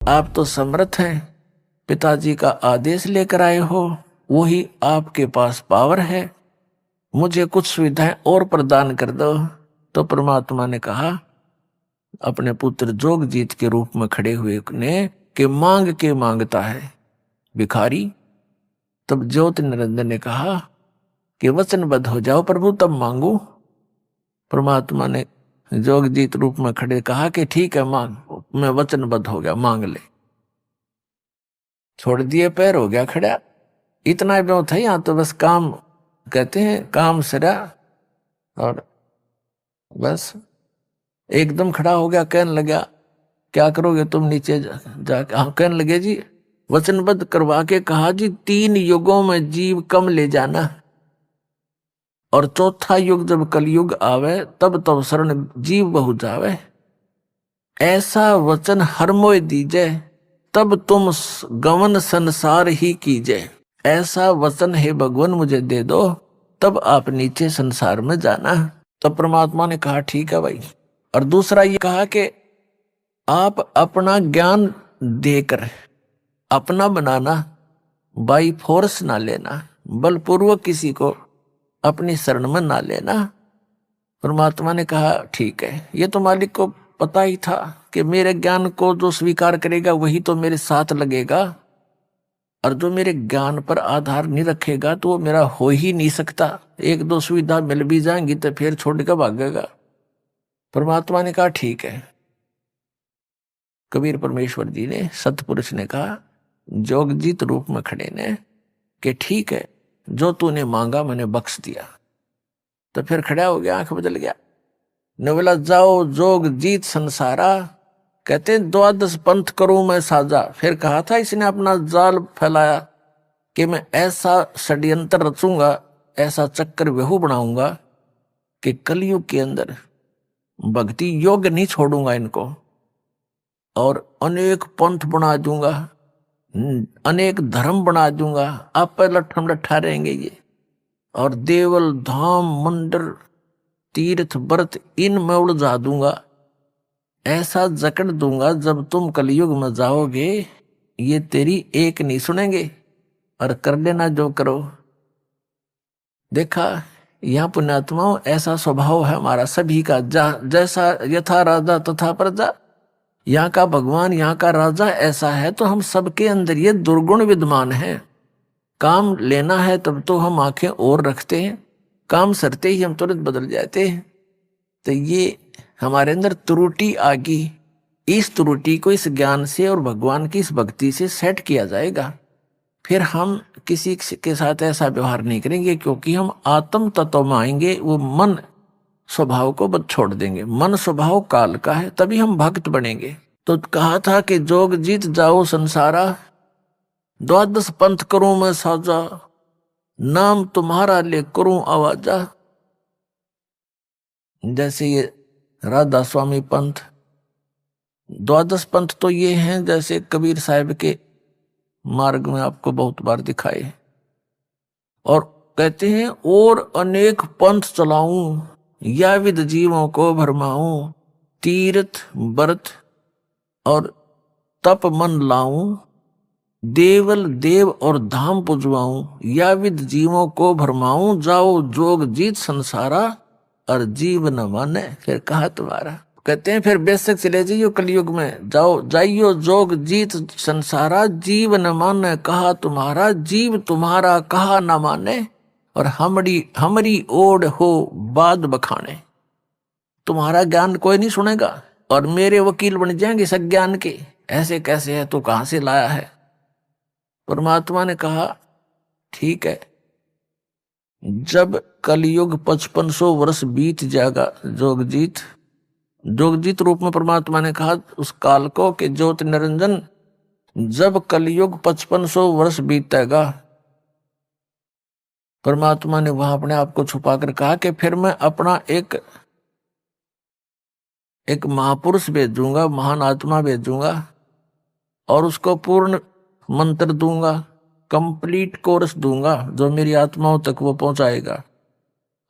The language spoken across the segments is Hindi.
आप तो समर्थ हैं, पिताजी का आदेश लेकर आए हो, वही आपके पास पावर है, मुझे कुछ सुविधाएं और प्रदान कर दो। तो परमात्मा ने कहा अपने पुत्र जोगजीत के रूप में खड़े हुए ने कि मांग के मांगता है भिखारी। तब ज्योति निरंजन ने कहा कि वचनबद्ध हो जाओ प्रभु, तब मांगू। परमात्मा ने जोगजीत रूप में खड़े कहा कि ठीक है मांग, मैं वचनबद्ध हो गया, मांग ले। छोड़ दिए पैर, हो गया खड़ा। इतना भी था यहाँ तो बस काम कहते हैं काम सरा, और बस एकदम खड़ा हो गया। कहने लगा क्या करोगे तुम नीचे जाके? हाँ कहने लगे जी वचनबद्ध करवा के कहा जी 3 युगों में जीव कम ले जाना, और चौथा युग जब कलयुग आवे तब तो शरण जीव बहु जावे। ऐसा वचन हर मोय दीजे, तब तुम गमन संसार ही कीजे। ऐसा वचन है भगवान मुझे दे दो, तब आप नीचे संसार में जाना। तब परमात्मा ने कहा ठीक है भाई। और दूसरा ये कहा कि आप अपना ज्ञान देकर अपना बनाना, बाई फोर्स ना लेना, बलपूर्वक किसी को अपनी शरण में ना लेना। परमात्मा ने कहा ठीक है। ये तो मालिक को पता ही था कि मेरे ज्ञान को जो स्वीकार करेगा वही तो मेरे साथ लगेगा, और जो मेरे ज्ञान पर आधार नहीं रखेगा तो वो मेरा हो ही नहीं सकता। 1-2 सुविधा मिल भी जाएंगी तो फिर छोड़ कर भागेगा। परमात्मा ने कहा ठीक है। कबीर परमेश्वर जी ने, सतपुरुष ने कहा जोगजीत रूप में खड़े ने कि ठीक है जो तूने मांगा मैंने बख्श दिया। तो फिर खड़ा हो गया, आंख बदल गया। ने बोला जाओ जोग जीत संसारा, कहते 12 पंथ करूं मैं साजा। फिर कहा था इसने अपना जाल फैलाया कि मैं ऐसा षड्यंत्र रचूंगा, ऐसा चक्कर व्यहू बनाऊंगा कि कलयुग के अंदर भक्ति योग नहीं छोड़ूंगा इनको, और अनेक पंथ बना दूंगा, अनेक धर्म बना दूंगा। आप पर लट्ठम लट्ठा रहेंगे ये, और देवल धाम मंदिर तीर्थ व्रत इन में उलझा दूंगा। ऐसा जकड़ दूंगा जब तुम कलयुग में जाओगे ये तेरी एक नहीं सुनेंगे, और कर लेना जो करो। देखा यहाँ पुण्यात्माओं, ऐसा स्वभाव है हमारा सभी का, जैसा यथा राजा तथा प्रजा। यहाँ का भगवान, यहाँ का राजा ऐसा है, तो हम सबके अंदर ये दुर्गुण विद्यमान है। काम लेना है तब तो हम आंखें और रखते हैं, काम सरते ही हम तुरंत बदल जाते हैं। तो ये हमारे अंदर त्रुटि आ गई। इस त्रुटि को इस ज्ञान से और भगवान की इस भक्ति से सेट किया जाएगा। फिर हम किसी के साथ ऐसा व्यवहार नहीं करेंगे, क्योंकि हम आत्म तत्व में आएंगे। वो मन स्वभाव को बद छोड़ देंगे। मन स्वभाव काल का है, तभी हम भक्त बनेंगे। तो कहा था कि जोग जीत जाओ संसारा, 12 पंथ करूं मैं साजा, नाम तुम्हारा ले करूं आवाजा। जैसे ये राधा स्वामी पंथ, 12 पंथ तो ये हैं जैसे कबीर साहब के मार्ग में आपको बहुत बार दिखाए। और कहते हैं और अनेक पंथ चलाऊं, या विद जीवों को भरमाऊं, तीर्थ व्रत और तप मन लाऊं, देवल देव और धाम पुजवाऊं, या विद जीवों को भरमाऊं, जाओ जोग जीत संसारा, और जीव न माने। फिर कहा तुम्हारा, कहते हैं फिर बेशक चले जाइयो कलयुग में, जाओ जाइयो जोग जीत संसारा, जीव न माने कहा तुम्हारा, जीव तुम्हारा कहा न माने, और हमरी ओढ़ हो बाद बखाने। तुम्हारा ज्ञान कोई नहीं सुनेगा, और मेरे वकील बन जाएंगे इस ज्ञान के। ऐसे कैसे है, तो कहां से लाया है? परमात्मा ने कहा ठीक है, जब कलयुग 5500 वर्ष बीत जाएगा, जोगजीत रूप में परमात्मा ने कहा उस काल को कि ज्योति निरंजन, जब कलयुग 5500 वर्ष बीतेगा, परमात्मा ने वहां अपने आप को छुपाकर कहा कि फिर मैं अपना एक महापुरुष भेजूंगा, महान आत्मा भेजूंगा, और उसको पूर्ण मंत्र दूंगा, कंप्लीट कोर्स दूंगा, जो मेरी आत्माओं तक वो पहुंचाएगा,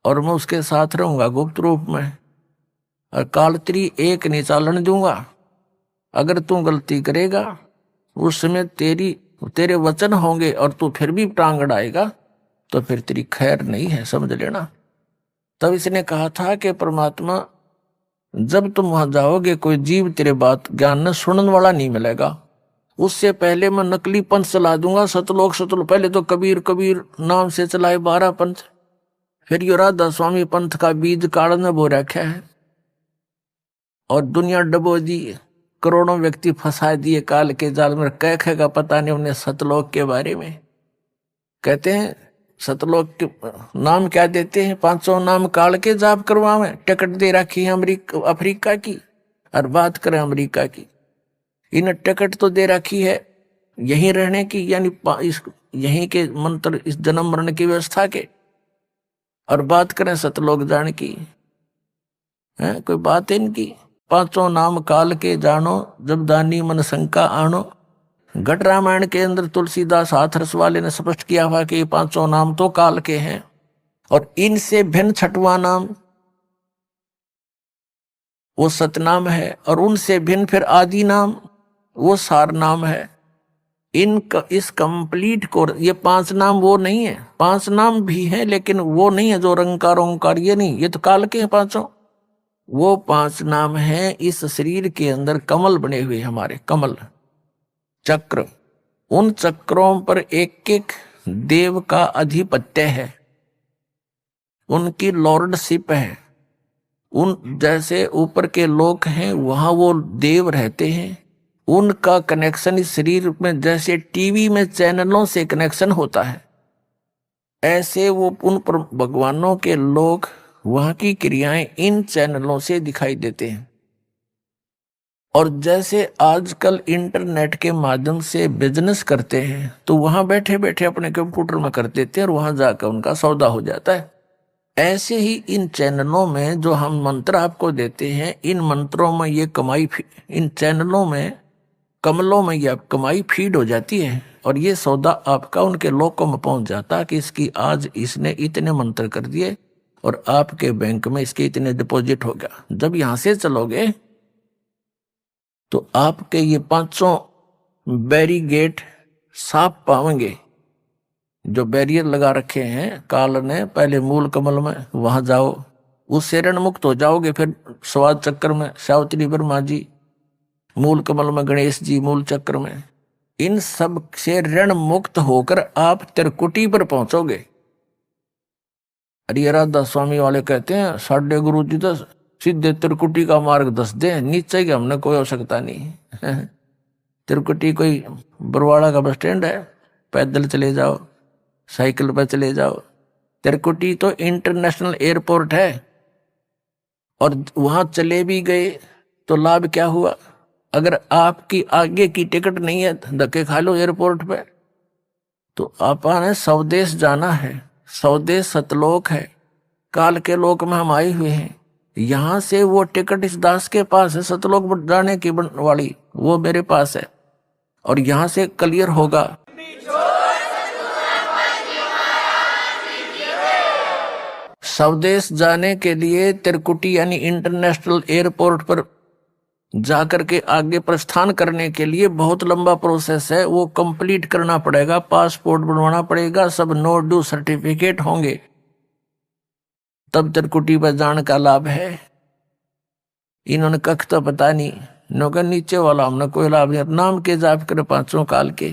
और मैं उसके साथ रहूंगा गुप्त रूप में, और कालत्री एक नहीं चालन दूंगा। अगर तू गलती करेगा उस समय तेरे वचन होंगे और तू फिर भी टांग अड़ाएगा तो फिर तेरी खैर नहीं है, समझ लेना। तब इसने कहा था कि परमात्मा जब तुम वहां जाओगे कोई जीव तेरे बात ज्ञान न सुनने वाला नहीं मिलेगा, उससे पहले मैं नकली पंथ चला दूंगा। सतलोक पहले तो कबीर कबीर नाम से चलाए 12 पंथ, फिर यो राधा स्वामी पंथ का बीज काढ़ने बो रखा है और दुनिया डबो दी, करोड़ों व्यक्ति फंसा दिए काल के जाल में। कह का पता नहीं उन्हें सतलोक के बारे में। कहते हैं सतलोक के नाम क्या देते हैं, 500 नाम काल के जाप करवावे, टिकट दे रखी है अफ्रीका की। और बात करें अमेरिका की, इन टिकट तो दे रखी है यहीं रहने की, यानी यहीं के मंत्र इस जन्म मरण की व्यवस्था के। और बात करें सतलोक जान की, है कोई बात है इनकी। 500 नाम काल के जानो, जब दानी मन शंका आनो। घट रामायण के अंदर तुलसीदास हाथरस वाले ने स्पष्ट किया हुआ कि 500 नाम तो काल के हैं और इनसे भिन्न छठवां नाम वो सतनाम है, और उनसे भिन्न फिर आदि नाम वो सार नाम है। इस कंप्लीट को ये 5 नाम वो नहीं है, 5 नाम भी हैं लेकिन वो नहीं है जो रंकार ओंकार, ये नहीं, ये तो काल के हैं 500। वो 5 नाम हैं इस शरीर के अंदर कमल बने हुए, हमारे कमल चक्र। उन चक्रों पर एक एक देव का अधिपत्य है, उनकी लॉर्डशिप है। उन जैसे ऊपर के लोक हैं वहां वो देव रहते हैं, उनका कनेक्शन इस शरीर में जैसे टीवी में चैनलों से कनेक्शन होता है, ऐसे वो उन पर भगवानों के लोग वहां की क्रियाएं इन चैनलों से दिखाई देते हैं। और जैसे आजकल इंटरनेट के माध्यम से बिजनेस करते हैं तो वहां बैठे बैठे अपने कंप्यूटर में कर देते हैं और वहां जाकर उनका सौदा हो जाता है। ऐसे ही इन चैनलों में जो हम मंत्र आपको देते हैं, इन मंत्रों में ये कमाई, इन चैनलों में कमलों में ये कमाई फीड हो जाती है और ये सौदा आपका उनके लोगों में पहुंच जाता है कि इसकी आज इसने इतने मंत्र कर दिए और आपके बैंक में इसके इतने डिपॉजिट हो गया। जब यहां से चलोगे तो आपके ये 500 बैरिगेट साफ पाएंगे, जो बैरियर लगा रखे हैं काल ने। पहले मूल कमल में वहां जाओ, उससे ऋण मुक्त हो जाओगे। फिर स्वाद चक्र में सावित्री वर्मा जी, मूल कमल में गणेश जी, मूल चक्र में, इन सब से ऋण मुक्त होकर आप त्रिकुटी पर पहुंचोगे। अरे राधा स्वामी वाले कहते हैं साढ़े गुरु जी तो सीधे त्रिकुटी का मार्ग दस दे, नीचे की हमने कोई आवश्यकता नहीं। त्रिकुटी कोई बरवाड़ा का बस स्टैंड है, पैदल चले जाओ, साइकिल पर चले जाओ। त्रिकुटी तो इंटरनेशनल एयरपोर्ट है और वहां चले भी गए तो लाभ क्या हुआ? अगर आपकी आगे की टिकट नहीं है, धक्के खा लो एयरपोर्ट पे। तो आपने स्वदेश जाना है, स्वदेश सतलोक है, काल के लोक में हम आए हुए हैं। यहां से वो टिकट इस दास के पास है, सतलोक जाने की वाली वो मेरे पास है और यहां से क्लियर होगा। स्वदेश जाने के लिए त्रिकुटी यानी इंटरनेशनल एयरपोर्ट पर जाकर के आगे प्रस्थान करने के लिए बहुत लंबा प्रोसेस है, वो कंप्लीट करना पड़ेगा। पासपोर्ट बनवाना पड़ेगा, सब नो ड्यू सर्टिफिकेट होंगे, तब त्रिकुटी पर जाने का लाभ है। इन्होंने कख तो पता नहीं, नौकर नीचे वाला हमने कोई लाभ नहीं। नाम के जाप करे 500 काल के,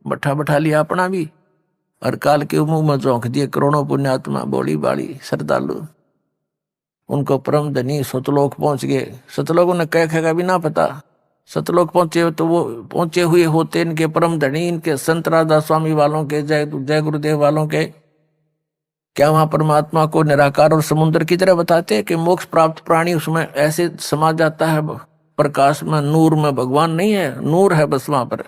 बैठा लिया अपना भी और काल के मुंह में झोंक दिए करोड़ों पुण्यात्मा, बोली बाड़ी श्रद्धालु। उनको परम धनी सतलोक पहुंच गए। सतलोक ने कह भी ना पता, सतलोक पहुंचे तो वो पहुंचे हुए होते इनके परम धनी, इनके संत राधा स्वामी वालों के, जय गुरुदेव वालों के। क्या वहां परमात्मा को निराकार और समुद्र की तरह बताते हैं कि मोक्ष प्राप्त प्राणी उसमें ऐसे समा जाता है प्रकाश में, नूर में? भगवान नहीं है, नूर है बस वहां पर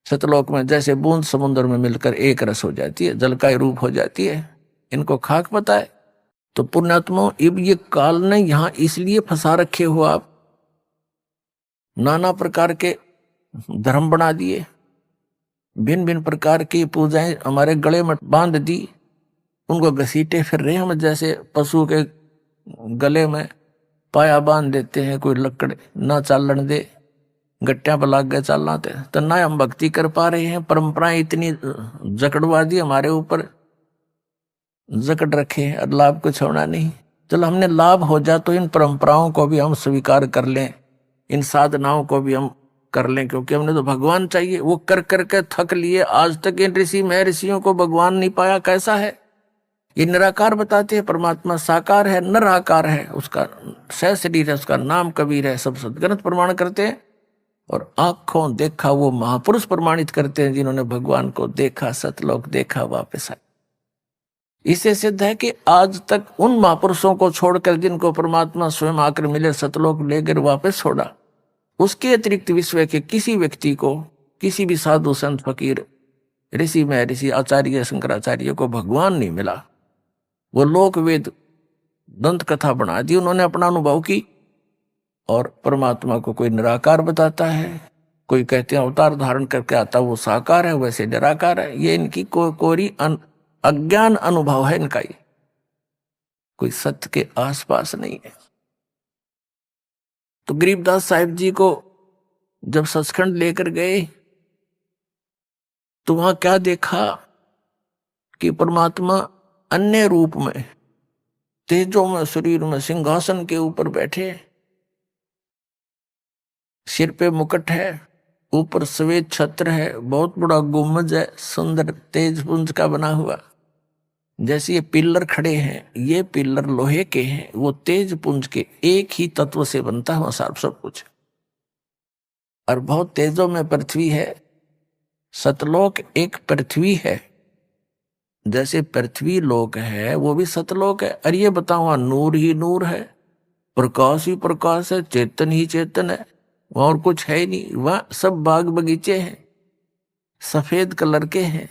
सतलोक में। जैसे बूंद समुद्र में मिलकर एक रस हो जाती है, जल का रूप हो जाती है। इनको खाक पता है। तो पुण्यात्मा, अब ये काल ने यहां इसलिए फंसा रखे हो आप, नाना प्रकार के धर्म बना दिए, भिन्न भिन्न प्रकार की पूजाएं हमारे गले में बांध दी, उनको घसीटे फिर रहे हम। जैसे पशु के गले में पाया बांध देते हैं, कोई लकड़ ना चालन दे, गट्टियां पर लाग गए चलना थे, तो ना हम भक्ति कर पा रहे हैं। परंपराएं इतनी जकड़वादी हमारे ऊपर जकड़ रखे हैं और लाभ कुछ होना नहीं। चलो हमने लाभ हो जा तो इन परंपराओं को भी हम स्वीकार कर लें, इन साधनाओं को भी हम कर लें, क्योंकि हमने तो भगवान चाहिए। वो कर करके थक लिए, आज तक इन ऋषि महर्षियों को भगवान नहीं पाया। कैसा है ये? निराकार बताते हैं, परमात्मा साकार है, निराकार है, उसका सहशरीर है, उसका नाम कबीर है, सब सदग्रंथ प्रमाण करते हैं। और आंखों देखा वो महापुरुष प्रमाणित करते हैं, जिन्होंने भगवान को देखा, सतलोक देखा, वापस आए। इससे सिद्ध है कि आज तक उन महापुरुषों को छोड़कर जिनको परमात्मा स्वयं आकर मिले, सतलोक लेकर वापस छोड़ा, उसके अतिरिक्त विश्व के किसी व्यक्ति को, किसी भी साधु संत फकीर ऋषि महर्षि आचार्य शंकराचार्य को भगवान नहीं मिला। वो लोक वेद दंत कथा बना दी उन्होंने, अपना अनुभव की। और परमात्मा को कोई निराकार बताता है, कोई कहते हैं अवतार धारण करके आता वो साकार है, वैसे निराकार है। ये इनकी कोरी अज्ञान अनुभव है इनका, ये कोई सत्य के आसपास नहीं है। तो गरीबदास साहिब जी को जब सचखंड लेकर गए तो वहां क्या देखा कि परमात्मा अन्य रूप में, तेजों में, शरीर में, सिंहासन के ऊपर बैठे, सिर पे मुकुट है, ऊपर श्वेत छत्र है, बहुत बड़ा गुम्बज है, सुंदर तेज पुंज का बना हुआ। जैसे ये पिल्लर खड़े हैं, ये पिल्लर लोहे के हैं, वो तेज पुंज के एक ही तत्व से बनता है सब कुछ। और बहुत तेजों में पृथ्वी है। सतलोक एक पृथ्वी है, जैसे पृथ्वी लोक है वो भी सतलोक है। और ये बताओ, नूर ही नूर है, प्रकाश ही प्रकाश है, चेतन ही चेतन है, और कुछ है ही नहीं। वहां सब बाग बगीचे हैं, सफेद कलर के हैं,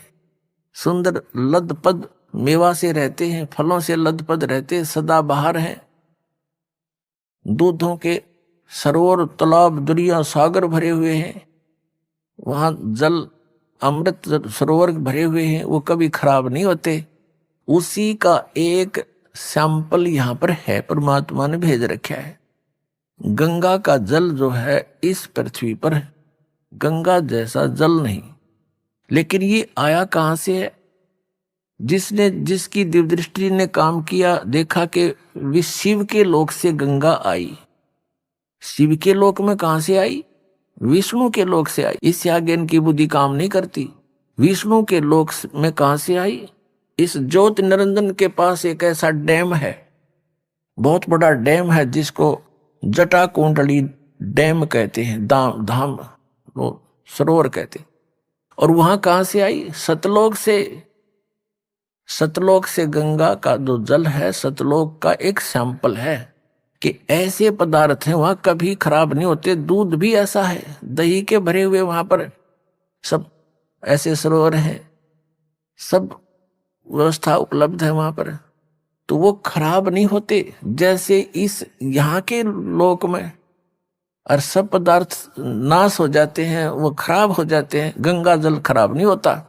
सुंदर लदपद मेवा से रहते हैं, फलों से लदपद रहते हैं, सदा बहार हैं। दूधों के सरोवर, तालाब, दरिया, सागर भरे हुए हैं। वहां जल अमृत सरोवर भरे हुए हैं, वो कभी खराब नहीं होते। उसी का एक सैंपल यहाँ पर है, परमात्मा ने भेज रखा है। गंगा का जल जो है इस पृथ्वी पर है, गंगा जैसा जल नहीं। लेकिन ये आया कहां से है? जिसकी दिव्यदृष्टि ने काम किया, देखा कि शिव के लोक से गंगा आई। शिव के लोक में कहां से आई? विष्णु के लोक से आई। इससे आगे इनकी बुद्धि काम नहीं करती। विष्णु के लोक में कहां से आई? इस ज्योति निरंजन के पास एक ऐसा डैम है, बहुत बड़ा डैम है, जिसको जटा कुंडली डैम कहते हैं, धाम वो सरोवर कहते हैं। और वहां कहां से आई? सतलोक से। सतलोक से गंगा का जो जल है, सतलोक का एक सैंपल है कि ऐसे पदार्थ हैं वहां कभी खराब नहीं होते। दूध भी ऐसा है, दही के भरे हुए वहां पर सब ऐसे सरोवर हैं, सब व्यवस्था उपलब्ध है वहां पर, तो वो खराब नहीं होते। जैसे इस यहाँ के लोक में और सब पदार्थ नाश हो जाते हैं, वो खराब हो जाते हैं, गंगा जल खराब नहीं होता।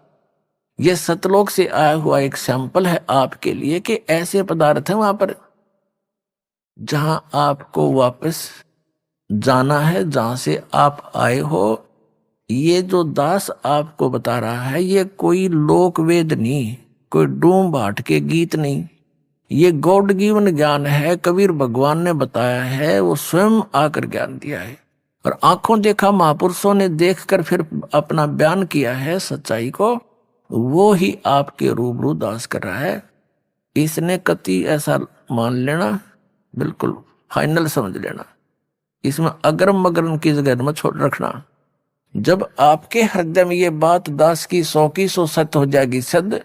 ये सतलोक से आया हुआ एक सैंपल है आपके लिए कि ऐसे पदार्थ हैं वहां पर जहां आपको वापस जाना है, जहां से आप आए हो। ये जो दास आपको बता रहा है, ये कोई लोक वेद नहीं, कोई डूम भाट के गीत नहीं, ये गॉड गिवन ज्ञान है। कबीर भगवान ने बताया है, वो स्वयं आकर ज्ञान दिया है। और आंखों देखा महापुरुषों ने देखकर फिर अपना बयान किया है सच्चाई को, वो ही आपके रूबरू दास कर रहा है। इसने कति ऐसा मान लेना, बिल्कुल फाइनल समझ लेना, इसमें अगरम मगरम की जगह में छोड़ रखना। जब आपके हृदय में ये बात दास की 100 सत्य हो जाएगी सिद्ध,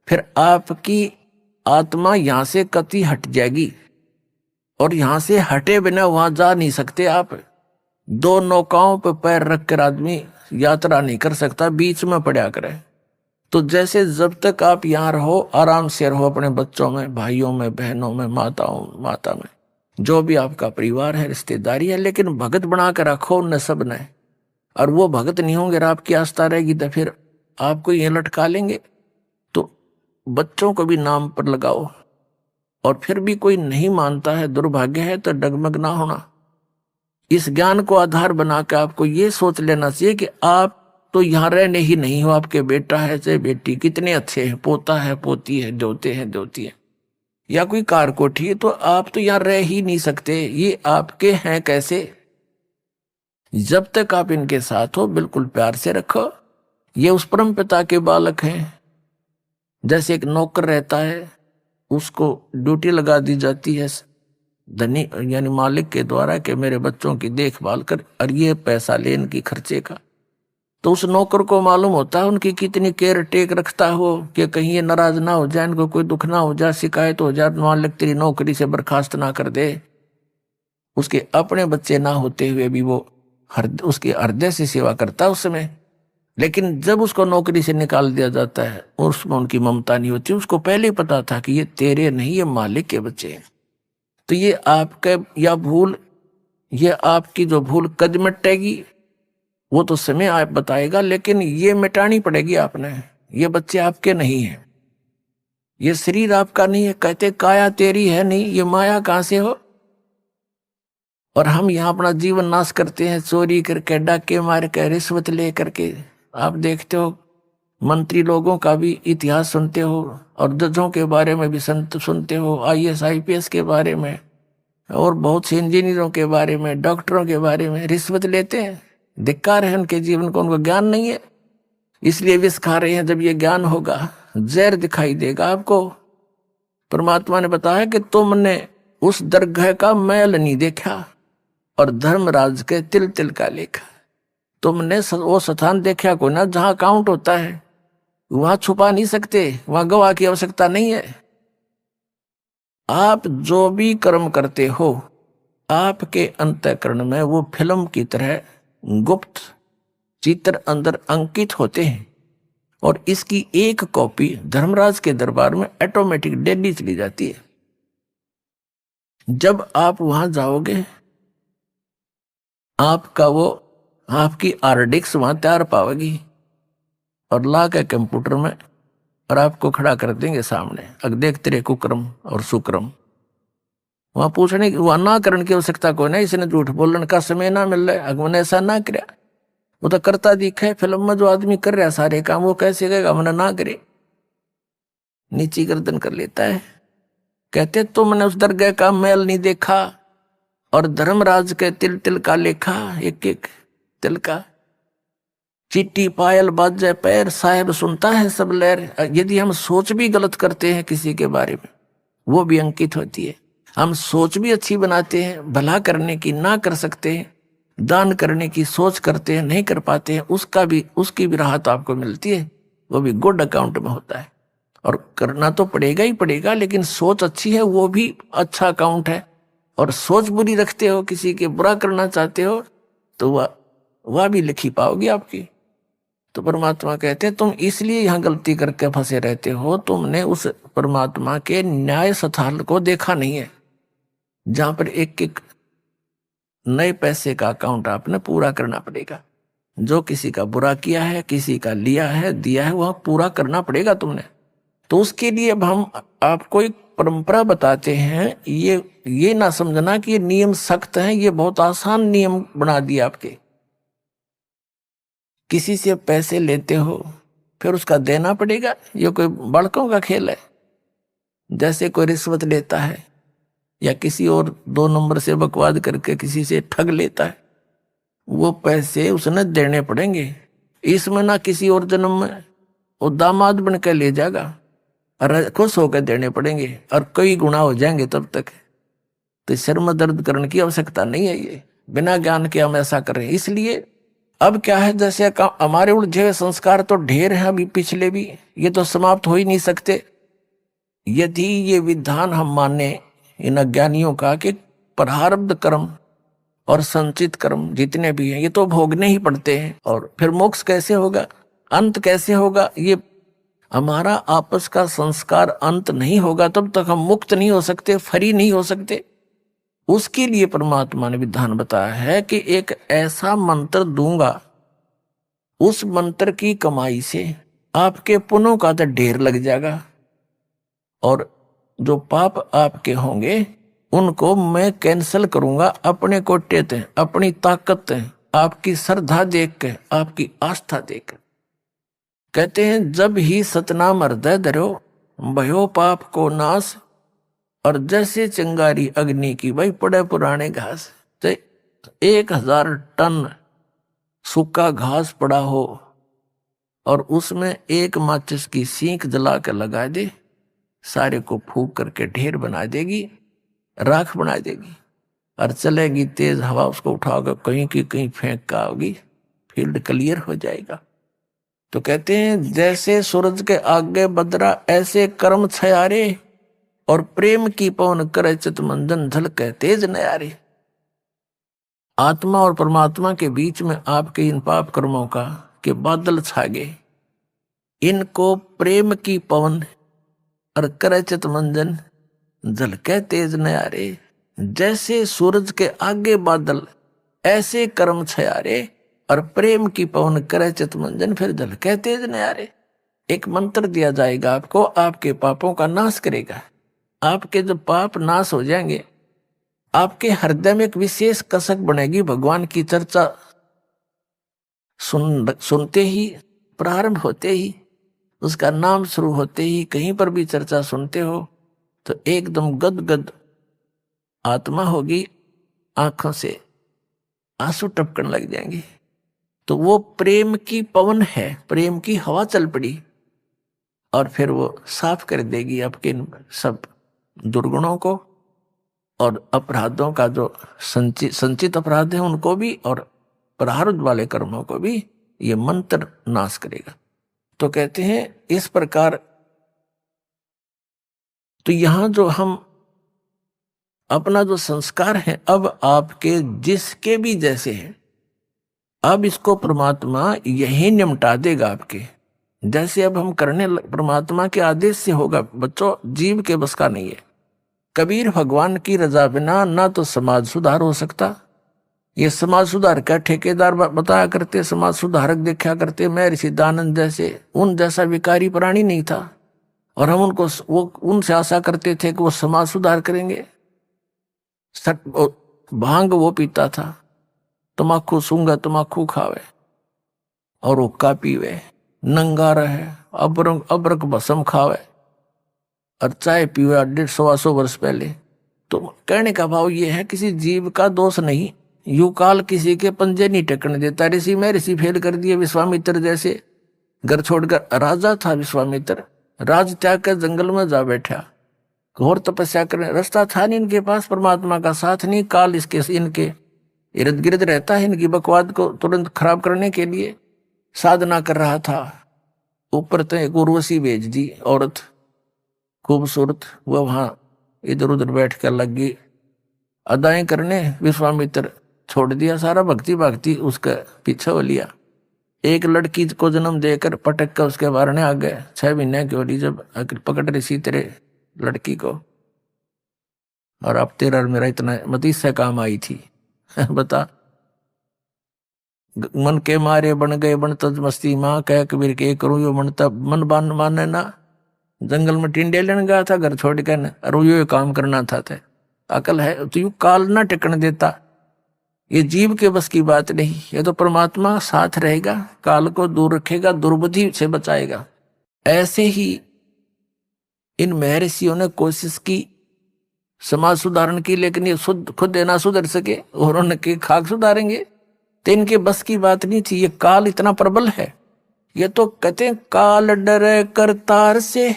फिर आपकी आत्मा यहां से कति हट जाएगी। और यहां से हटे बिना वहां जा नहीं सकते आप। दो नौकाओं पर पैर रखकर आदमी यात्रा नहीं कर सकता, बीच में पड़ा करे। तो जैसे जब तक आप यहाँ रहो, आराम से रहो, अपने बच्चों में, भाइयों में, बहनों में, माता में, जो भी आपका परिवार है, रिश्तेदारी है, लेकिन भगत बना कर रखो उन सब ने। और वो भगत नहीं होंगे, आपकी आस्था रहेगी, तो फिर आपको ये लटका लेंगे। तो बच्चों को भी नाम पर लगाओ। और फिर भी कोई नहीं मानता है, दुर्भाग्य है, तो डगमग ना होना। इस ज्ञान को आधार बनाकर आपको ये सोच लेना चाहिए कि आप तो यहाँ रहने ही नहीं हो, आपके बेटा है चाहे बेटी कितने अच्छे हैं, पोता है पोती है, दोते हैं दोती है, या कोई कार कोठी है, तो आप तो यहाँ रह ही नहीं सकते। ये आपके हैं कैसे? जब तक आप इनके साथ हो बिल्कुल प्यार से रखो। ये उस परम पिता के बालक हैं। जैसे एक नौकर रहता है, उसको ड्यूटी लगा दी जाती है धनी यानी मालिक के द्वारा कि मेरे बच्चों की देखभाल कर, और ये पैसा ले इनकी खर्चे का। तो उस नौकर को मालूम होता है उनकी कितनी केयर टेक रखता हो कि कहीं ये नाराज ना हो जाए, इनको कोई दुख ना हो जाए, शिकायत हो जाए, मालिक तेरी नौकरी से बर्खास्त ना कर दे। उसके अपने बच्चे ना होते हुए भी वो उसके हृदय से सेवा करता है उस समय। लेकिन जब उसको नौकरी से निकाल दिया जाता है और उसमें उनकी ममता नहीं होती, उसको पहले ही पता था कि ये तेरे नहीं, ये मालिक के बच्चे हैं। तो ये आपका या भूल, ये आपकी जो भूल कद मिटेगी वो तो समय आप बताएगा, लेकिन ये मिटानी पड़ेगी आपने। ये बच्चे आपके नहीं हैं, ये शरीर आपका नहीं है। कहते काया तेरी है नहीं, ये माया कहां से हो? और हम यहाँ अपना जीवन नाश करते हैं चोरी करके, डाके मार के, रिश्वत ले करके। आप देखते हो मंत्री लोगों का भी इतिहास सुनते हो, और जजों के बारे में भी सुनते हो, IAS IPS के बारे में, और बहुत से इंजीनियरों के बारे में, डॉक्टरों के बारे में रिश्वत लेते हैं। धिक्कार है उनके जीवन को, उनको ज्ञान नहीं है, इसलिए विष खा रहे हैं। जब ये ज्ञान होगा जहर दिखाई देगा आपको। परमात्मा ने बताया कि तुमने उस दरगाह का मैल नहीं देखा और धर्मराज के तिल तिल का लेखा। तुमने वो स्थान देखा को ना जहां काउंट होता है, वहां छुपा नहीं सकते, वहां गवाह की आवश्यकता नहीं है। आप जो भी कर्म करते हो आपके अंतःकरण में वो फिल्म की तरह गुप्त चित्र अंदर अंकित होते हैं, और इसकी एक कॉपी धर्मराज के दरबार में ऑटोमेटिक डेली चली जाती है। जब आप वहां जाओगे आपका वो आपकी हार्ड-डिस्क वहां तैयार पाओगी और ला के कंप्यूटर में, और आपको खड़ा कर देंगे सामने, अग देख तेरे कुक्रम और सुक्रम। वहां पूछने की, वहां ना करने की आवश्यकता कोई नहीं। इसने झूठ बोलने का समय ना मिल रहा है, अगमने ऐसा ना करे, वो तो करता दिखा है। फिल्म में जो आदमी कर रहा है सारे काम, वो कैसे कहेगा हमने ना करे? नीची गर्दन कर लेता है। कहते तुमने उस दरगाह का मैल नहीं देखा और धर्मराज के तिल तिल का लेखा, एक एक तिल का। चिट्टी पायल बाजे पैर, साहेब सुनता है सब लहर। यदि हम सोच भी गलत करते हैं किसी के बारे में, वो भी अंकित होती है। हम सोच भी अच्छी बनाते हैं, भला करने की ना कर सकते हैं, दान करने की सोच करते हैं नहीं कर पाते हैं, उसकी भी राहत आपको मिलती है, वो भी गुड अकाउंट में होता है। और करना तो पड़ेगा ही पड़ेगा, लेकिन सोच अच्छी है वो भी अच्छा अकाउंट है। और सोच बुरी रखते हो, किसी के बुरा करना चाहते हो, तो वह भी लिखी पाओगी आपकी। तो परमात्मा कहते हैं तुम इसलिए यहां गलती करके फंसे रहते हो, तुमने उस परमात्मा के न्याय स्थान को देखा नहीं है, जहां पर एक एक नए पैसे का अकाउंट आपने पूरा करना पड़ेगा। जो किसी का बुरा किया है, किसी का लिया है, दिया है, वह पूरा करना पड़ेगा तुमने। तो उसके लिए अब हम आपको एक परंपरा बताते हैं। ये ना समझना कि ये नियम सख्त हैं, ये बहुत आसान नियम बना दिए आपके। किसी से पैसे लेते हो फिर उसका देना पड़ेगा, ये कोई बड़कों का खेल है? जैसे कोई रिश्वत लेता है या किसी और 2 नंबर से बकवाद करके किसी से ठग लेता है, वो पैसे उसने देने पड़ेंगे। इसमें ना किसी और जन्म में वो दामाद बन के ले जाएगा और खुश होकर देने पड़ेंगे, और कई गुना हो जाएंगे तब तक। तो सिर में दर्द करने की आवश्यकता नहीं है, ये बिना ज्ञान के हम ऐसा कर रहे हैं। इसलिए अब क्या है, जैसे हमारे उलझे हुए संस्कार तो ढेर है अभी पिछले भी, ये तो समाप्त हो ही नहीं सकते। यदि ये विधान हम माने इन अज्ञानियों का कि प्रारब्ध कर्म और संचित कर्म जितने भी हैं ये तो भोगने ही पड़ते हैं, और फिर मोक्ष कैसे होगा, अंत कैसे होगा? ये हमारा आपस का संस्कार अंत नहीं होगा तब तक हम मुक्त नहीं हो सकते, फ्री नहीं हो सकते। उसके लिए परमात्मा ने विधान बताया है कि एक ऐसा मंत्र दूंगा, उस मंत्र की कमाई से आपके पुण्यों का तो ढेर लग जाएगा, और जो पाप आपके होंगे उनको मैं कैंसल करूंगा अपने कोटे ते, अपनी ताकत ते, आपकी श्रद्धा देख के, आपकी आस्था देख के। कहते हैं जब ही सतनाम हृदय धरो भयो पाप को नाश, और जैसे चिंगारी अग्नि की भाई पड़े पुराने घास। तो 1000 टन सूखा घास पड़ा हो और उसमें एक माचिस की सीख जला कर लगा दे, सारे को फूंक करके ढेर बना देगी, राख बना देगी। और चलेगी तेज हवा, उसको उठाकर कहीं की कहीं फेंक का होगी, फील्ड क्लियर हो जाएगा। तो कहते हैं जैसे सूरज के आगे बदरा ऐसे कर्म छयारे, और प्रेम की पवन करे चित मंजन झलके तेज नयारे। आत्मा और परमात्मा के बीच में आपके इन पाप कर्मों का के बादल छा गए, इनको प्रेम की पवन और करे चित मंजन झलके तेज नयारे। जैसे सूरज के आगे बादल ऐसे कर्म छयारे, और प्रेम की पवन करे चित मंजन फिर झलके तेज नयारे। एक मंत्र दिया जाएगा आपको, आपके पापों का नाश करेगा। आपके जब पाप नाश हो जाएंगे, आपके हृदय में एक विशेष कसक बनेगी। भगवान की चर्चा सुनते ही, प्रारंभ होते ही, उसका नाम शुरू होते ही, कहीं पर भी चर्चा सुनते हो तो एकदम गदगद आत्मा होगी, आंखों से आंसू टपकन लग जाएंगे। तो वो प्रेम की पवन है, प्रेम की हवा चल पड़ी, और फिर वो साफ कर देगी आपके सब दुर्गुणों को, और अपराधों का जो संचित अपराध है उनको भी, और प्रारब्ध वाले कर्मों को भी ये मंत्र नाश करेगा। तो कहते हैं इस प्रकार। तो यहां जो हम अपना जो संस्कार है, अब आपके जिसके भी जैसे हैं, अब इसको परमात्मा यही निमटा देगा आपके। जैसे अब हम करने परमात्मा के आदेश से होगा बच्चों, जीव के बस का नहीं है। कबीर भगवान की रजा बिना ना तो समाज सुधार हो सकता। ये समाज सुधार का ठेकेदार बताया करते, समाज सुधारक देखा करते, मैं ऋषि दानंद जैसे, उन जैसा विकारी प्राणी नहीं था, और हम उनको वो उनसे आशा करते थे कि वो समाज सुधार करेंगे। भांग वो पीता था, तमाकू सूंगा तमाकू खावे, और हुक्का पीवे, नंगा रहे, अबरक भस्म खावे, और चाय पीवे 150-125 वर्ष पहले। तो कहने का भाव ये है, किसी जीव का दोष नहीं, यू काल किसी के पंजे नहीं टेकने देता। ऋषि में ऋषि फेल कर दिए, विश्वामित्र जैसे घर छोड़कर, राजा था विश्वामित्र, राज त्याग कर जंगल में जा बैठा, घोर तपस्या करने, रास्ता था नहीं इनके पास, परमात्मा का साथ नहीं, काल इसके इनके इर्द गिर्द रहता है, इनकी बकवाद को तुरंत खराब करने के लिए साधना कर रहा था। ऊपर तो एक उर्वशी भेज दी औरत खूबसूरत, वो वहां इधर उधर बैठ कर लगी अदाएं करने। विश्वामित्र छोड़ दिया सारा, भक्ति भक्ति उसका पीछे हो लिया। एक लड़की को जन्म देकर पटक कर उसके मारने आ गए। 6 महीने की होली जब पकड़ रही सी तेरे लड़की को, और अब तेरा और मेरा इतना मती से काम आई थी बता। मन के मारे बन गए बन तज मस्ती माँ, कह कबीर के करूं यो मन तब मन बान माने ना। जंगल में टिंडे लेने गया था घर छोड़ कर, और यो काम करना था। अकल है तो यू काल ना टिकन देता। ये जीव के बस की बात नहीं, ये तो परमात्मा साथ रहेगा, काल को दूर रखेगा, दुर्बुद्धि से बचाएगा। ऐसे ही इन महर्षियों ने कोशिश की समाज सुधारण की, लेकिन ये खुद ना सुधर सके, और उनके खाक सुधारेंगे तो इनके बस की बात नहीं थी। ये काल इतना प्रबल है। ये तो कहते हैं काल डरे करतार से,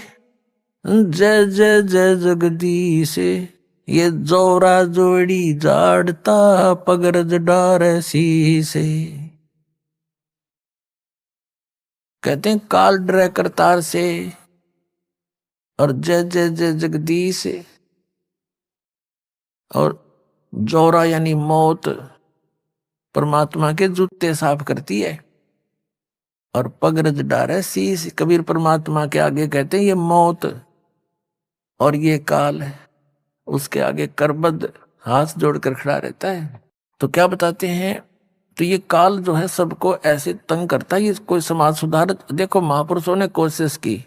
जय जय जय जगदीश, ये जोरा जोड़ी जाड़ता पगरज डार सी। कहते हैं काल डरे करतार से, और जय जय जय जगदीश, और जोरा यानी मौत परमात्मा के जूते साफ करती है, और पगरज डारे शीश कबीर परमात्मा के आगे कहते हैं ये मौत और ये काल है, उसके आगे करबद्ध हाथ जोड़कर खड़ा रहता है। तो क्या बताते हैं, तो ये काल जो है सबको ऐसे तंग करता है। ये कोई समाज सुधार, देखो महापुरुषों ने कोशिश की,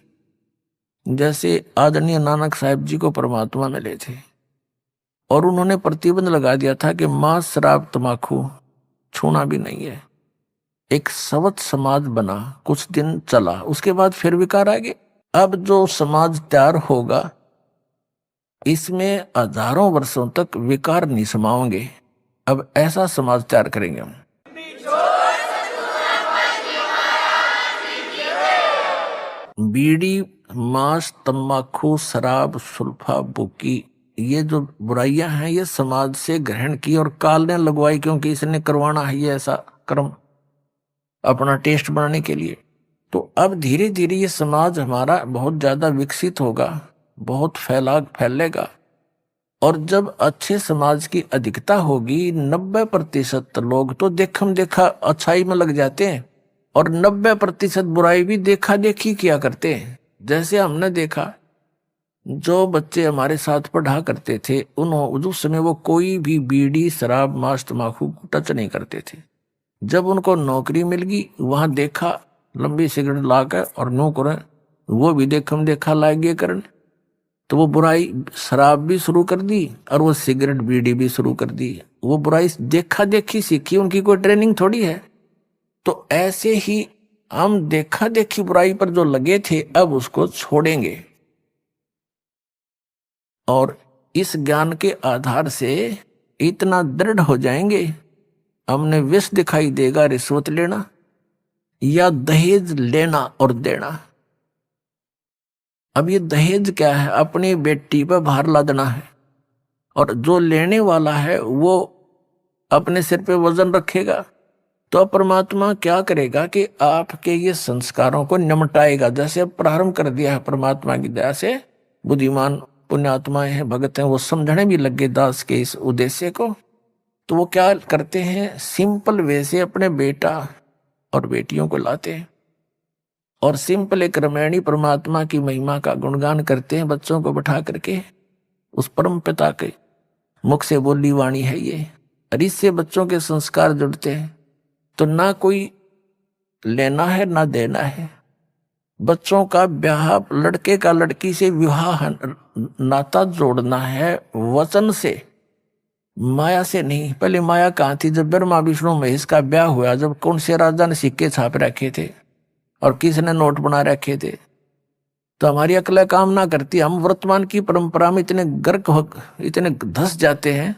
जैसे आदरणीय नानक साहिब जी को परमात्मा मिले थे, और उन्होंने प्रतिबंध लगा दिया था कि मांस, शराब, तमाकू छूना भी नहीं है। एक सवत समाज बना, कुछ दिन चला, उसके बाद फिर विकार आ गए। अब जो समाज तैयार होगा इसमें हजारों वर्षों तक विकार नहीं समाओगे। अब ऐसा समाज तैयार करेंगे हम। बीड़ी, मांस, तम्बाकू, शराब, सुल्फा, बुकी, ये जो बुराइयां हैं ये समाज से ग्रहण की और काल ने लगवाई, क्योंकि इसने करवाना है ये ऐसा कर्म अपना टेस्ट बनाने के लिए। तो अब धीरे धीरे ये समाज हमारा बहुत ज्यादा विकसित होगा, बहुत फैलेगा। और जब अच्छे समाज की अधिकता होगी, 90% लोग तो देखम देखा अच्छाई में लग जाते हैं और 90% बुराई भी देखा देखी किया करते हैं। जैसे हमने देखा, जो बच्चे हमारे साथ पढ़ा करते थे उन्होंने उस समय वो कोई भी बीड़ी, शराब, मांस, तम्बाकू टच नहीं करते थे। जब उनको नौकरी मिल गई, वहां देखा लंबी सिगरेट लाकर और नो करें, वो भी देखम देखा लागे करने, तो वो बुराई शराब भी शुरू कर दी और वो सिगरेट बीड़ी भी शुरू कर दी। वो बुराई देखा देखी सीखी, उनकी कोई ट्रेनिंग थोड़ी है। तो ऐसे ही हम देखा देखी बुराई पर जो लगे थे अब उसको छोड़ेंगे और इस ज्ञान के आधार से इतना दृढ़ हो जाएंगे, हमने विष दिखाई देगा रिश्वत लेना या दहेज लेना और देना। अब ये दहेज क्या है? अपनी बेटी पर भार लादना है, और जो लेने वाला है वो अपने सिर पे वजन रखेगा। तो परमात्मा क्या करेगा कि आपके ये संस्कारों को निमटाएगा। जैसे अब प्रारंभ कर दिया है परमात्मा की दया से, बुद्धिमान पुण्यात्माएं हैं, भगत हैं, वो समझने भी लगे दास के इस उद्देश्य को। तो वो क्या करते हैं, सिंपल वे से अपने बेटा और बेटियों को लाते हैं और सिंपल एक रामायणी परमात्मा की महिमा का गुणगान करते हैं, बच्चों को बैठा करके। उस परम पिता के मुख से बोली वाणी है ये, और इससे बच्चों के संस्कार जुड़ते हैं। तो ना कोई लेना है ना देना है। बच्चों का ब्याह, लड़के का लड़की से विवाह नाता जोड़ना है वचन से, माया से नहीं। पहले माया कहाँ थी? जब ब्रह्मा विष्णु महेश का ब्याह हुआ, जब कौन से राजा ने सिक्के छाप रखे थे और किसने नोट बना रखे थे। तो हमारी अकल काम ना करती। हम वर्तमान की परंपरा में इतने इतने धस जाते हैं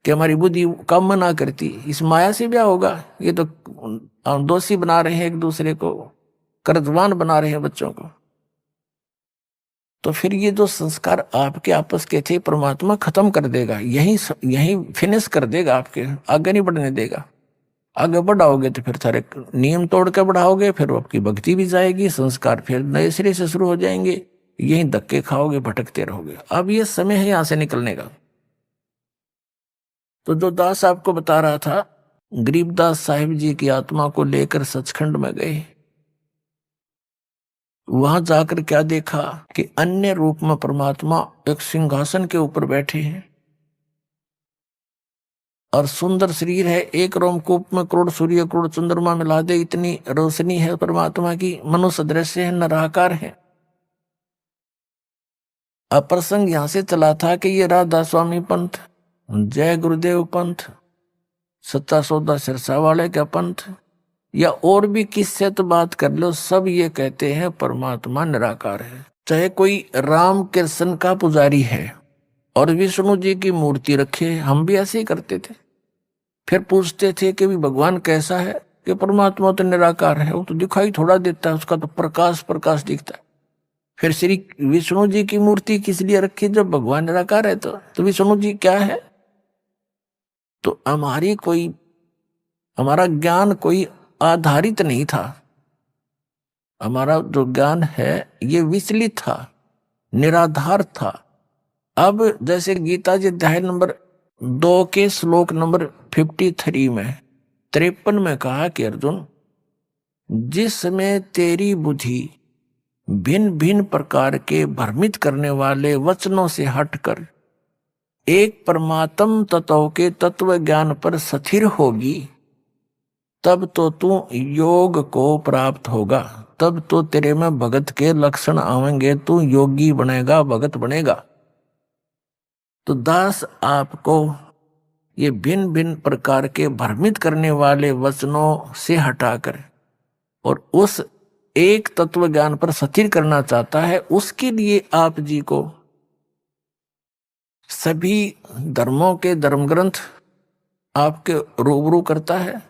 कि हमारी बुद्धि काम ना करती। इस माया से ब्याह होगा? ये तो हम दोषी बना रहे हैं एक दूसरे को, कर्जवान बना रहे हैं बच्चों को। तो फिर ये जो संस्कार आपके आपस के थे परमात्मा खत्म कर देगा, यही फिनिश कर देगा, आपके आगे नहीं बढ़ने देगा। आगे बढ़ाओगे तो फिर सारे नियम तोड़ के बढ़ाओगे, फिर आपकी भक्ति भी जाएगी, संस्कार फिर नए सिरे से शुरू हो जाएंगे, यही धक्के खाओगे, भटकते रहोगे। अब ये समय है यहां से निकलने का। तो जो दास आपको बता रहा था, गरीबदास साहिब जी की आत्मा को लेकर सचखंड में गए। वहां जाकर क्या देखा कि अन्य रूप में परमात्मा एक सिंहासन के ऊपर बैठे हैं और सुंदर शरीर है। एक रोमकूप में करोड़ सूर्य करोड़ चंद्रमा मिला दे इतनी रोशनी है परमात्मा की। मनुष्य दृश्य है, निराकार है। अब प्रसंग यहां से चला था कि ये राधा स्वामी पंथ, जय गुरुदेव पंथ, सच्चा सौदा सिरसा वाले का पंथ, या और भी किससे तो बात कर लो, सब ये कहते हैं परमात्मा निराकार है। चाहे कोई राम कृष्ण का पुजारी है और विष्णु जी की मूर्ति रखे, हम भी ऐसे ही करते थे। फिर पूछते थे कि भी भगवान कैसा है? कि परमात्मा तो निराकार है, वो तो दिखाई थोड़ा देता है, उसका तो प्रकाश प्रकाश दिखता है। फिर श्री विष्णु जी की मूर्ति किस लिए रखी जब भगवान निराकार है? तो विष्णु जी क्या है? तो हमारा ज्ञान कोई आधारित नहीं था। हमारा जो ज्ञान है ये विचलित था, निराधार था। अब जैसे गीता जी अध्याय नंबर 2 के श्लोक नंबर 53 में 53 में कहा कि अर्जुन, जिसमें तेरी बुद्धि भिन्न भिन्न प्रकार के भ्रमित करने वाले वचनों से हटकर एक परमात्म तत्व के तत्व ज्ञान पर स्थिर होगी, तब तो तू योग को प्राप्त होगा। तब तो तेरे में भगत के लक्षण आवेंगे, तू योगी बनेगा, भगत बनेगा। तो दास आपको ये भिन्न भिन्न प्रकार के भ्रमित करने वाले वचनों से हटाकर और उस एक तत्व ज्ञान पर स्थिर करना चाहता है। उसके लिए आप जी को सभी धर्मों के धर्म ग्रंथ आपके रूबरू करता है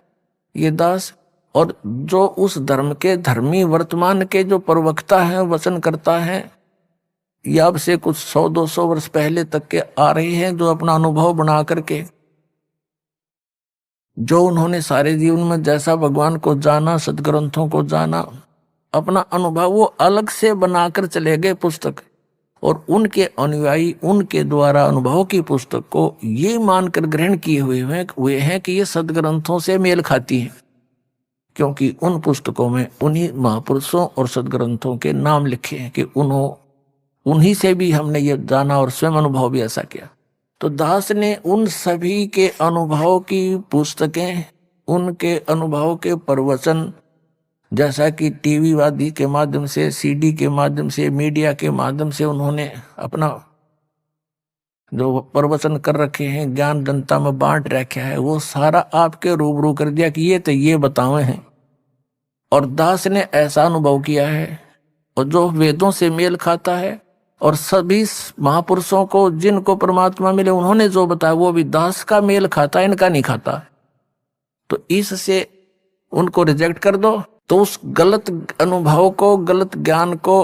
ये दास। और जो उस धर्म के धर्मी वर्तमान के जो प्रवक्ता है, वचन करता है, या अब से कुछ 100-200 वर्ष पहले तक के आ रहे हैं, जो अपना अनुभव बना करके, जो उन्होंने सारे जीवन में जैसा भगवान को जाना, सदग्रंथों को जाना, अपना अनुभव वो अलग से बनाकर चले गए पुस्तक। और उनके अनुयायी उनके द्वारा अनुभव की पुस्तक को ये मानकर ग्रहण किए हुए हैं कि ये सदग्रंथों से मेल खाती है, क्योंकि उन पुस्तकों में उन्हीं महापुरुषों और सदग्रंथों के नाम लिखे हैं कि उन्हीं से भी हमने ये जाना और स्वयं अनुभव भी ऐसा किया। तो दास ने उन सभी के अनुभव की पुस्तकें, उनके अनुभव के प्रवचन, जैसा कि टीवी आदि के माध्यम से, सीडी के माध्यम से, मीडिया के माध्यम से उन्होंने अपना जो प्रवचन कर रखे हैं, ज्ञान जनता में बांट रखा है, वो सारा आपके रूबरू कर दिया कि ये तो ये बतावे हैं। और दास ने ऐसा अनुभव किया है और जो वेदों से मेल खाता है, और सभी महापुरुषों को जिनको परमात्मा मिले उन्होंने जो बताया वो भी दास का मेल खाता, इनका नहीं खाता। तो इससे उनको रिजेक्ट कर दो। तो उस गलत अनुभव को, गलत ज्ञान को,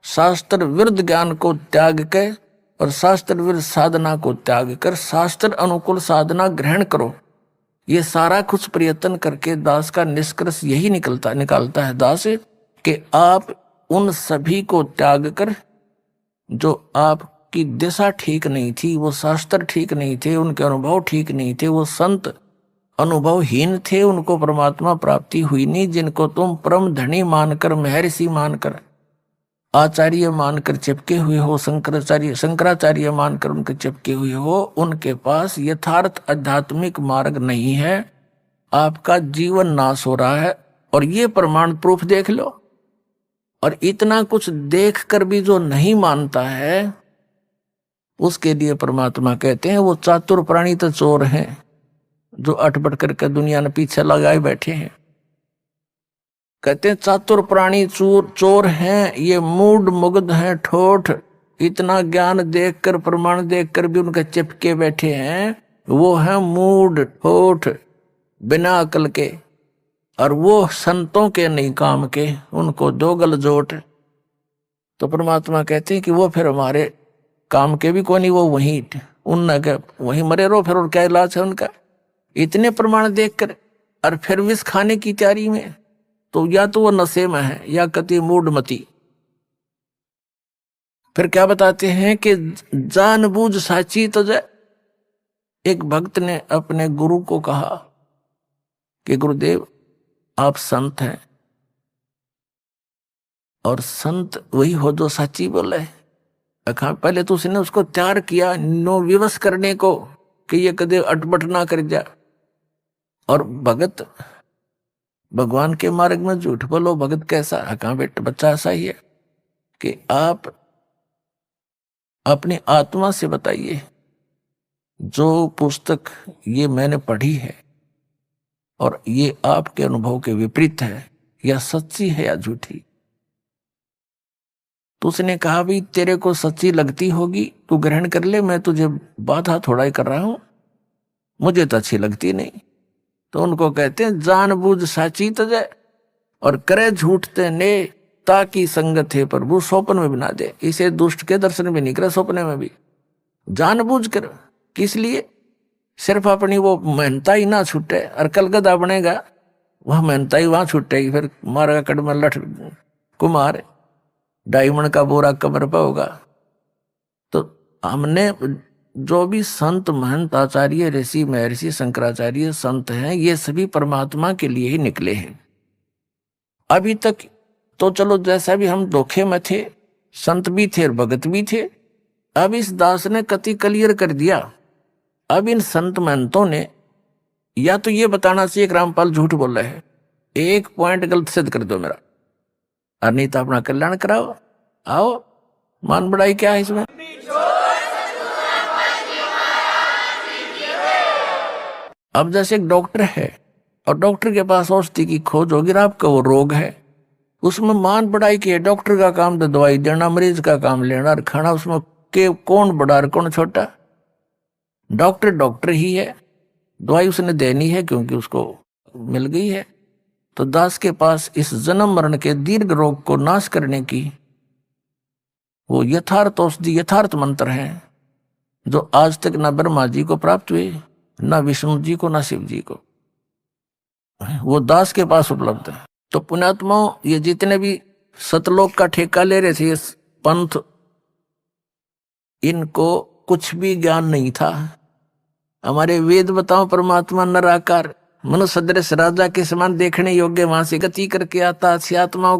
शास्त्र विरुद्ध ज्ञान को त्याग के और शास्त्र विरुद्ध साधना को त्याग कर शास्त्र अनुकूल साधना ग्रहण करो। ये सारा कुछ प्रयत्न करके दास का निष्कर्ष यही निकालता है दास कि आप उन सभी को त्याग कर, जो आपकी दिशा ठीक नहीं थी, वो शास्त्र ठीक नहीं थे, उनके अनुभव ठीक नहीं थे, वो संत अनुभवहीन थे, उनको परमात्मा प्राप्ति हुई नहीं, जिनको तुम परम धनी मानकर, महर्षि मानकर, आचार्य मानकर चिपके हुए हो, शंकराचार्य मानकर उनके चिपके हुए हो, उनके पास यथार्थ आध्यात्मिक मार्ग नहीं है। आपका जीवन नाश हो रहा है और ये प्रमाण प्रूफ देख लो। और इतना कुछ देख कर भी जो नहीं मानता है, उसके लिए परमात्मा कहते हैं वो चातुर प्राणी तो चोर हैं, जो अटपट करके दुनिया ने पीछे लगाए बैठे हैं। कहते हैं चातुर प्राणी चोर हैं, ये मूड मुग्ध हैं, ठोठ। इतना ज्ञान देखकर, प्रमाण देखकर भी उनके चिपके बैठे हैं, वो हैं मूड ठोठ, बिना अकल के। और वो संतों के नहीं काम के, उनको दो गलजोट। तो परमात्मा कहते हैं कि वो फिर हमारे काम के भी कोई नहीं, वो वहीं मरे रहो, फिर और क्या इलाज है उनका। इतने प्रमाण देखकर और फिर विष खाने की तैयारी में, तो या तो वो नशे में है या कति मूढ़मती। फिर क्या बताते हैं कि जानबूझ साची तजय। एक भक्त ने अपने गुरु को कहा कि गुरुदेव आप संत हैं, और संत वही हो जो सच्ची बोले। पहले तो उसने उसको तैयार किया नो विवश करने को कि ये कदे अटपट ना कर जा। और भगत भगवान के मार्ग में झूठ बोलो, भगत कैसा? कहाँ बेटा बच्चा ऐसा ही है कि आप अपनी आत्मा से बताइए, जो पुस्तक ये मैंने पढ़ी है और ये आपके अनुभव के विपरीत है, या सच्ची है या झूठी। तो उसने कहा भाई तेरे को सच्ची लगती होगी तू ग्रहण कर ले, मैं तुझे बाधा थोड़ा ही कर रहा हूं, मुझे तो अच्छी लगती नहीं। तो उनको कहते हैं जानबूझ साची तजय और करे झूठते ने, ताकि संगत है प्रभु स्वप्न में बना दे। इसे दुष्ट के दर्शन भी नहीं करे, स्वप्न में भी जानबूझ कर। किस लिए? सिर्फ अपनी वो मेहनता ही ना छूटे, और कलगदा बनेगा वह मेहनता ही वहां छूटेगी, फिर मारेगा कड़म लठ कुमार, डायमंड का बोरा कमर पर होगा। तो हमने जो भी संत महंत आचार्य ऋषि महर्षि शंकराचार्य संत हैं, ये सभी परमात्मा के लिए ही निकले हैं। अभी तक तो चलो जैसा भी हम धोखे में थे, संत भी थे और भगत भी थे। अब इस दास ने कति क्लियर कर दिया। अब इन संत महंतों ने या तो ये बताना चाहिए कि रामपाल झूठ बोल रहे हैं, एक पॉइंट गलत सिद्ध कर दो मेरा, और नहीं तो अपना कल्याण कराओ। आओ मान बढ़ाई क्या है इसमें? अब जैसे एक डॉक्टर है और डॉक्टर के पास औषधि की खोज होगी, आपका वो रोग है, उसमें मान बढ़ाई की है, डॉक्टर का काम तो दवाई देना, मरीज का काम लेना और खाना, उसमें के कौन बड़ा और कौन छोटा? डॉक्टर डॉक्टर ही है, दवाई उसने देनी है क्योंकि उसको मिल गई है। तो दास के पास इस जन्म मरण के दीर्घ रोग को नाश करने की वो यथार्थ औषधि, यथार्थ मंत्र है, जो आज तक न ब्रह्मा जी को प्राप्त हुए, न विष्णु जी को, न शिव जी को, वो दास के पास उपलब्ध है। तो पुण्यात्माओं, ये जितने भी सतलोक का ठेका ले रहे थे ये पंथ, इनको कुछ भी ज्ञान नहीं था। हमारे वेद बताओ, परमात्मा नराकार मनुष्य सदृश राजा के समान देखने योग्य वहां से गति करके आता, आत्माओं